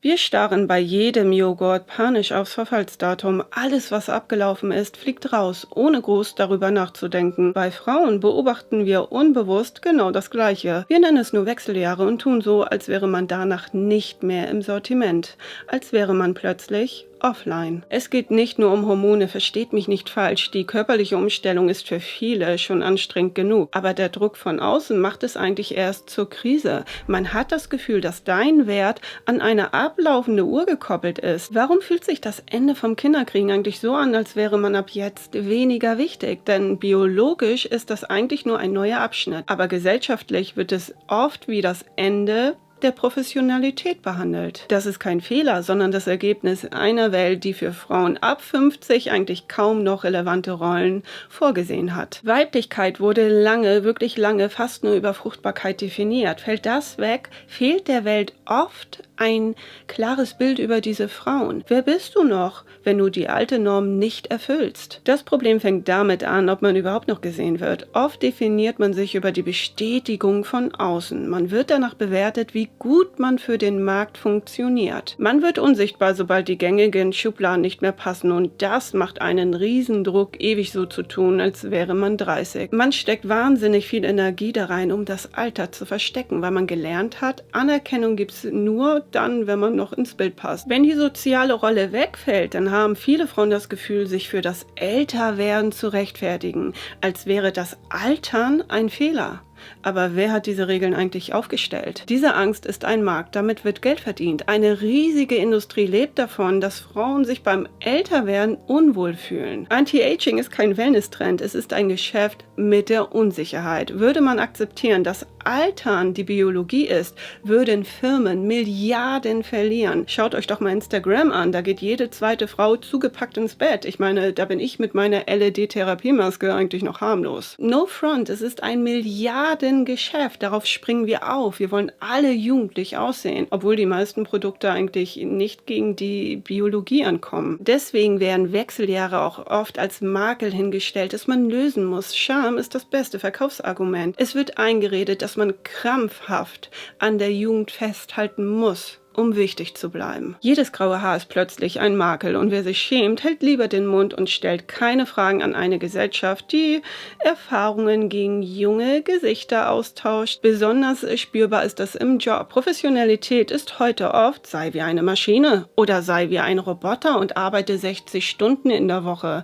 Wir starren bei jedem Joghurt panisch aufs Verfallsdatum. Alles, was abgelaufen ist, fliegt raus, ohne groß darüber nachzudenken. Bei Frauen beobachten wir unbewusst genau das Gleiche. Wir nennen es nur Wechseljahre und tun so, als wäre man danach nicht mehr im Sortiment. Als wäre man plötzlich offline. Es geht nicht nur um Hormone, versteht mich nicht falsch. Die körperliche Umstellung ist für viele schon anstrengend genug. Aber der Druck von außen macht es eigentlich erst zur Krise. Man hat das Gefühl, dass dein Wert an eine ablaufende Uhr gekoppelt ist. Warum fühlt sich das Ende vom Kinderkriegen eigentlich so an, als wäre man ab jetzt weniger wichtig? Denn biologisch ist das eigentlich nur ein neuer Abschnitt. Aber gesellschaftlich wird es oft wie das Ende der Professionalität behandelt. Das ist kein Fehler, sondern das Ergebnis einer Welt, die für Frauen ab 50 eigentlich kaum noch relevante Rollen vorgesehen hat. Weiblichkeit wurde lange, wirklich lange, fast nur über Fruchtbarkeit definiert. Fällt das weg, fehlt der Welt oft ein klares Bild über diese Frauen. Wer bist du noch, wenn du die alte Norm nicht erfüllst? Das Problem fängt damit an, ob man überhaupt noch gesehen wird. Oft definiert man sich über die Bestätigung von außen. Man wird danach bewertet, wie gut man für den Markt funktioniert. Man wird unsichtbar, sobald die gängigen Schubladen nicht mehr passen, und das macht einen Riesendruck, ewig so zu tun, als wäre man 30. Man steckt wahnsinnig viel Energie da rein, um das Alter zu verstecken, weil man gelernt hat, Anerkennung gibt es nur dann, wenn man noch ins Bild passt. Wenn die soziale Rolle wegfällt, dann haben viele Frauen das Gefühl, sich für das Älterwerden zu rechtfertigen, als wäre das Altern ein Fehler. Aber wer hat diese Regeln eigentlich aufgestellt? Diese Angst ist ein Markt, damit wird Geld verdient. Eine riesige Industrie lebt davon, dass Frauen sich beim Älterwerden unwohl fühlen. Anti-Aging ist kein Wellness-Trend, es ist ein Geschäft mit der Unsicherheit. Würde man akzeptieren, dass Altern die Biologie ist, würden Firmen Milliarden verlieren. Schaut euch doch mal Instagram an, da geht jede zweite Frau zugepackt ins Bett. Ich meine, da bin ich mit meiner LED-Therapiemaske eigentlich noch harmlos. No front, es ist ein Milliardengeschäft, darauf springen wir auf. Wir wollen alle jugendlich aussehen, obwohl die meisten Produkte eigentlich nicht gegen die Biologie ankommen. Deswegen werden Wechseljahre auch oft als Makel hingestellt, das man lösen muss. Charme ist das beste Verkaufsargument. Es wird eingeredet, dass man krampfhaft an der Jugend festhalten muss, um wichtig zu bleiben. Jedes graue Haar ist plötzlich ein Makel, und wer sich schämt, hält lieber den Mund und stellt keine Fragen an eine Gesellschaft, die Erfahrungen gegen junge Gesichter austauscht. Besonders spürbar ist das im Job. Professionalität ist heute oft, sei wie eine Maschine oder sei wie ein Roboter und arbeite 60 Stunden in der Woche.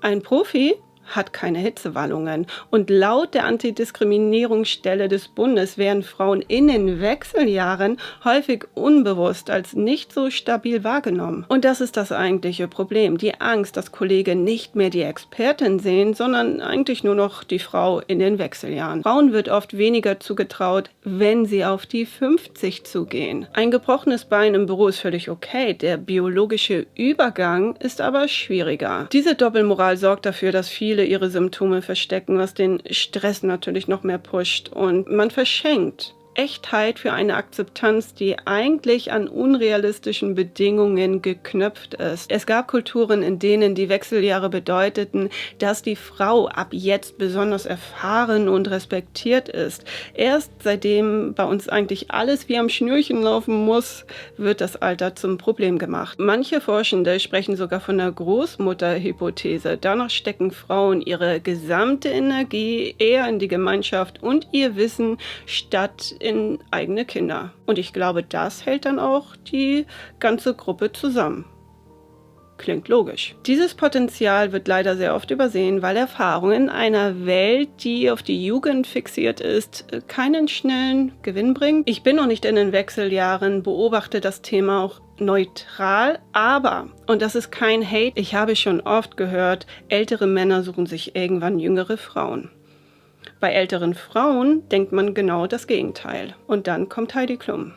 Ein Profi hat keine Hitzewallungen. Und laut der Antidiskriminierungsstelle des Bundes werden Frauen in den Wechseljahren häufig unbewusst als nicht so stabil wahrgenommen. Und das ist das eigentliche Problem. Die Angst, dass Kollegen nicht mehr die Expertin sehen, sondern eigentlich nur noch die Frau in den Wechseljahren. Frauen wird oft weniger zugetraut, wenn sie auf die 50 zugehen. Ein gebrochenes Bein im Büro ist völlig okay. Der biologische Übergang ist aber schwieriger. Diese Doppelmoral sorgt dafür, dass viele ihre Symptome verstecken, was den Stress natürlich noch mehr pusht, und man verschenkt Echtheit für eine Akzeptanz, die eigentlich an unrealistischen Bedingungen geknüpft ist. Es gab Kulturen, in denen die Wechseljahre bedeuteten, dass die Frau ab jetzt besonders erfahren und respektiert ist. Erst seitdem bei uns eigentlich alles wie am Schnürchen laufen muss, wird das Alter zum Problem gemacht. Manche Forschende sprechen sogar von der Großmutterhypothese. Danach stecken Frauen ihre gesamte Energie eher in die Gemeinschaft und ihr Wissen statt in eigene Kinder. Und ich glaube, das hält dann auch die ganze Gruppe zusammen. Klingt logisch. Dieses Potenzial wird leider sehr oft übersehen, weil Erfahrung in einer Welt, die auf die Jugend fixiert ist, keinen schnellen Gewinn bringt. Ich bin noch nicht in den Wechseljahren, beobachte das Thema auch neutral, aber, und das ist kein Hate, ich habe schon oft gehört, ältere Männer suchen sich irgendwann jüngere Frauen. Bei älteren Frauen denkt man genau das Gegenteil. Und dann kommt Heidi Klum.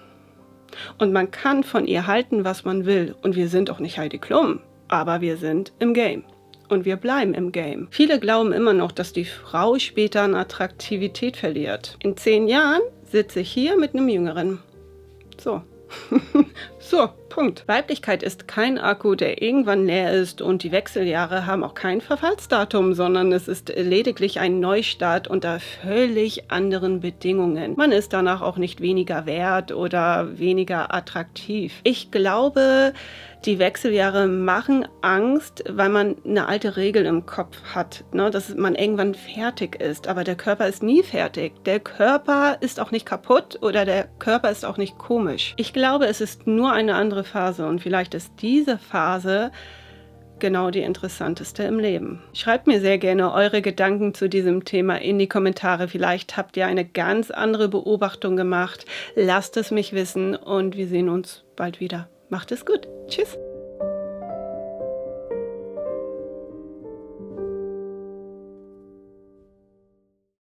Und man kann von ihr halten, was man will. Und wir sind auch nicht Heidi Klum, aber wir sind im Game. Und wir bleiben im Game. Viele glauben immer noch, dass die Frau später an Attraktivität verliert. In 10 Jahren sitze ich hier mit einem Jüngeren. So. So, Punkt. Weiblichkeit ist kein Akku, der irgendwann leer ist, und die Wechseljahre haben auch kein Verfallsdatum, sondern es ist lediglich ein Neustart unter völlig anderen Bedingungen. Man ist danach auch nicht weniger wert oder weniger attraktiv. Ich glaube, die Wechseljahre machen Angst, weil man eine alte Regel im Kopf hat, ne, dass man irgendwann fertig ist. Aber der Körper ist nie fertig. Der Körper ist auch nicht kaputt oder der Körper ist auch nicht komisch. Ich glaube, es ist nur eine andere Phase, und vielleicht ist diese Phase genau die interessanteste im Leben. Schreibt mir sehr gerne eure Gedanken zu diesem Thema in die Kommentare. Vielleicht habt ihr eine ganz andere Beobachtung gemacht. Lasst es mich wissen, und wir sehen uns bald wieder. Macht es gut. Tschüss.